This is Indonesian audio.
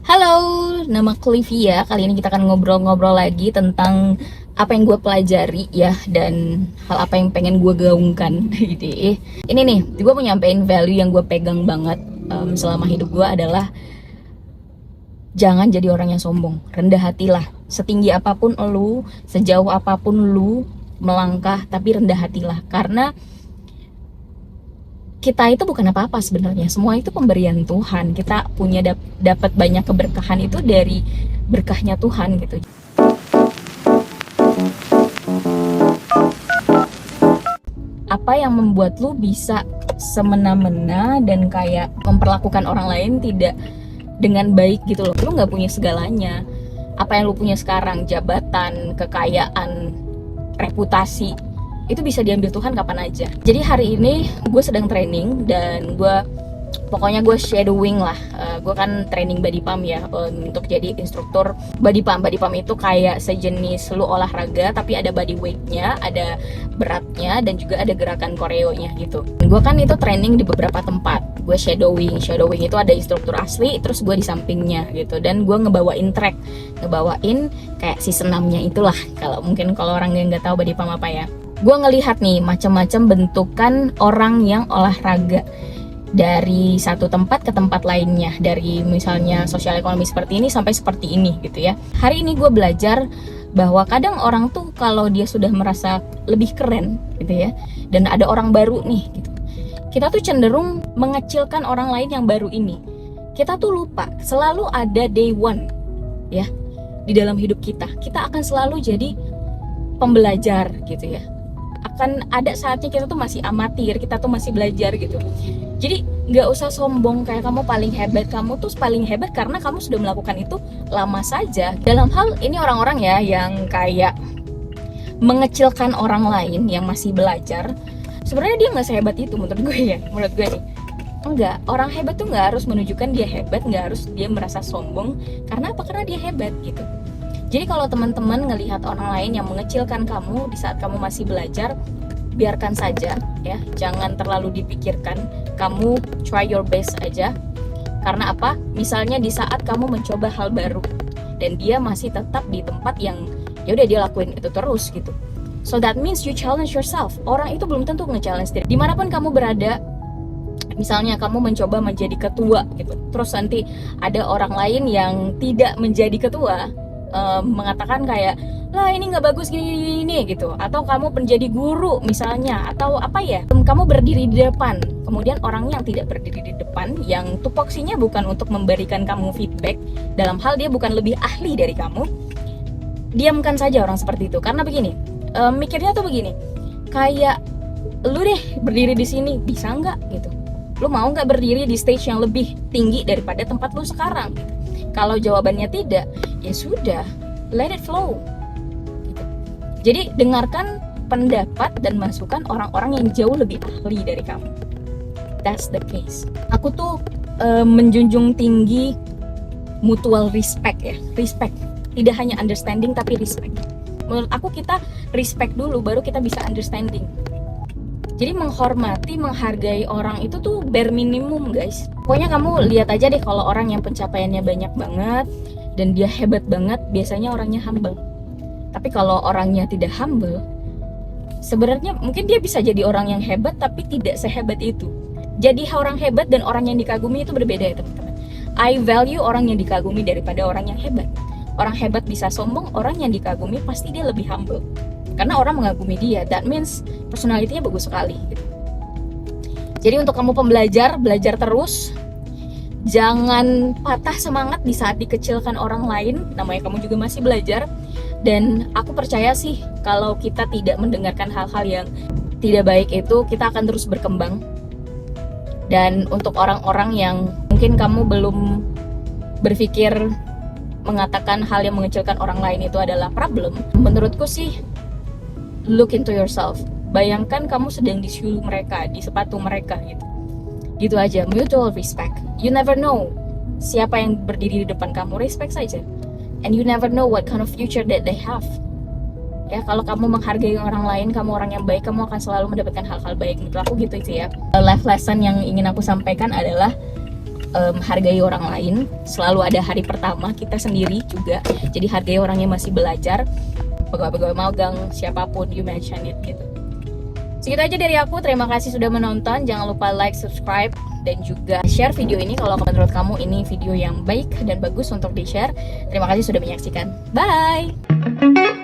Halo, nama aku Livia. Kali ini kita akan ngobrol-ngobrol lagi tentang apa yang gue pelajari ya, dan hal apa yang pengen gue gaungkan gitu. Ini nih, gue mau nyampein value yang gue pegang banget selama hidup gue adalah jangan jadi orang yang sombong. Rendah hatilah. Setinggi apapun lu, sejauh apapun lu melangkah, tapi rendah hatilah. Karena kita itu bukan apa-apa sebenarnya, semua itu pemberian Tuhan. Kita punya dapat banyak keberkahan itu dari berkahnya Tuhan gitu. Apa yang membuat lu bisa semena-mena dan kayak memperlakukan orang lain tidak dengan baik gitu loh. Lu nggak punya segalanya. Apa yang lu punya sekarang, jabatan, kekayaan, reputasi, itu bisa diambil Tuhan kapan aja. Jadi hari ini gue sedang training dan pokoknya gue shadowing lah. Gue kan training body pump ya, untuk jadi instruktur body pump. Body pump itu kayak sejenis lu olahraga tapi ada body weightnya, ada beratnya, dan juga ada gerakan koreonya gitu. Gue kan itu training di beberapa tempat. Gue shadowing itu ada instruktur asli, terus gue di sampingnya gitu. Dan gue ngebawain track, ngebawain kayak si senamnya itulah. Kalau orang yang nggak tahu body pump apa ya. Gue ngelihat nih macam-macam bentukan orang yang olahraga dari satu tempat ke tempat lainnya, dari misalnya sosial ekonomi seperti ini sampai seperti ini gitu ya. Hari ini gue belajar bahwa kadang orang tuh kalau dia sudah merasa lebih keren gitu ya, dan ada orang baru nih gitu, kita tuh cenderung mengecilkan orang lain yang baru ini. Kita tuh lupa selalu ada day one ya di dalam hidup kita. Kita akan selalu jadi pembelajar gitu ya. Akan ada saatnya kita tuh masih amatir, kita tuh masih belajar gitu. Jadi nggak usah sombong kayak kamu paling hebat. Kamu tuh paling hebat karena kamu sudah melakukan itu lama saja. Dalam hal ini orang-orang ya yang kayak mengecilkan orang lain yang masih belajar, sebenarnya dia nggak sehebat itu menurut gue ya. Menurut gue nih, enggak. Orang hebat tuh nggak harus menunjukkan dia hebat, nggak harus dia merasa sombong. Karena apa? Karena dia hebat gitu. Jadi kalau teman-teman ngelihat orang lain yang mengecilkan kamu di saat kamu masih belajar, biarkan saja ya, jangan terlalu dipikirkan. Kamu try your best aja. Karena apa? Misalnya di saat kamu mencoba hal baru dan dia masih tetap di tempat yang ya udah dia lakuin itu terus gitu. So that means you challenge yourself. Orang itu belum tentu nge-challenge diri. Dimanapun kamu berada, misalnya kamu mencoba menjadi ketua gitu, terus nanti ada orang lain yang tidak menjadi ketua, mengatakan kayak lah ini nggak bagus gini gitu, atau kamu menjadi guru misalnya, atau apa ya, kamu berdiri di depan, kemudian orang yang tidak berdiri di depan, yang tupoksinya bukan untuk memberikan kamu feedback, dalam hal dia bukan lebih ahli dari kamu, diamkan saja orang seperti itu. Karena begini, mikirnya tuh begini, kayak lu deh berdiri di sini bisa nggak gitu, lu mau nggak berdiri di stage yang lebih tinggi daripada tempat lu sekarang gitu. Kalau jawabannya tidak, ya sudah, let it flow gitu. Jadi dengarkan pendapat dan masukan orang-orang yang jauh lebih ahli dari kamu. That's the case. Aku tuh menjunjung tinggi mutual respect ya. Respect, tidak hanya understanding tapi respect. Menurut aku kita respect dulu baru kita bisa understanding. Jadi menghormati, menghargai orang itu tuh bare minimum guys. Pokoknya kamu lihat aja deh, kalau orang yang pencapaiannya banyak banget dan dia hebat banget, biasanya orangnya humble. Tapi kalau orangnya tidak humble, sebenarnya mungkin dia bisa jadi orang yang hebat tapi tidak sehebat itu. Jadi orang hebat dan orang yang dikagumi itu berbeda ya teman-teman. I value orang yang dikagumi daripada orang yang hebat. Orang hebat bisa sombong, orang yang dikagumi pasti dia lebih humble. Karena orang mengagumi dia, that means personality-nya bagus sekali gitu. Jadi untuk kamu pembelajar, belajar terus. Jangan patah semangat di saat dikecilkan orang lain, namanya kamu juga masih belajar. Dan aku percaya sih kalau kita tidak mendengarkan hal-hal yang tidak baik itu, kita akan terus berkembang. Dan untuk orang-orang yang mungkin kamu belum berpikir mengatakan hal yang mengecilkan orang lain itu adalah problem, menurutku sih look into yourself. Bayangkan kamu sedang di shoe mereka, di sepatu mereka gitu. Gitu aja, mutual respect. You never know siapa yang berdiri di depan kamu, respect saja. And you never know what kind of future that they have. Ya, kalau kamu menghargai orang lain, kamu orang yang baik, kamu akan selalu mendapatkan hal-hal baik. Menurut aku gitu itu ya. Life lesson yang ingin aku sampaikan adalah hargai orang lain. Selalu ada hari pertama kita sendiri juga, jadi hargai orang yang masih belajar, pegawai-pegawai magang, siapapun you mention it gitu. Segitu aja dari aku, terima kasih sudah menonton. Jangan lupa like, subscribe, dan juga share video ini kalau menurut kamu ini video yang baik dan bagus untuk di-share. Terima kasih sudah menyaksikan. Bye!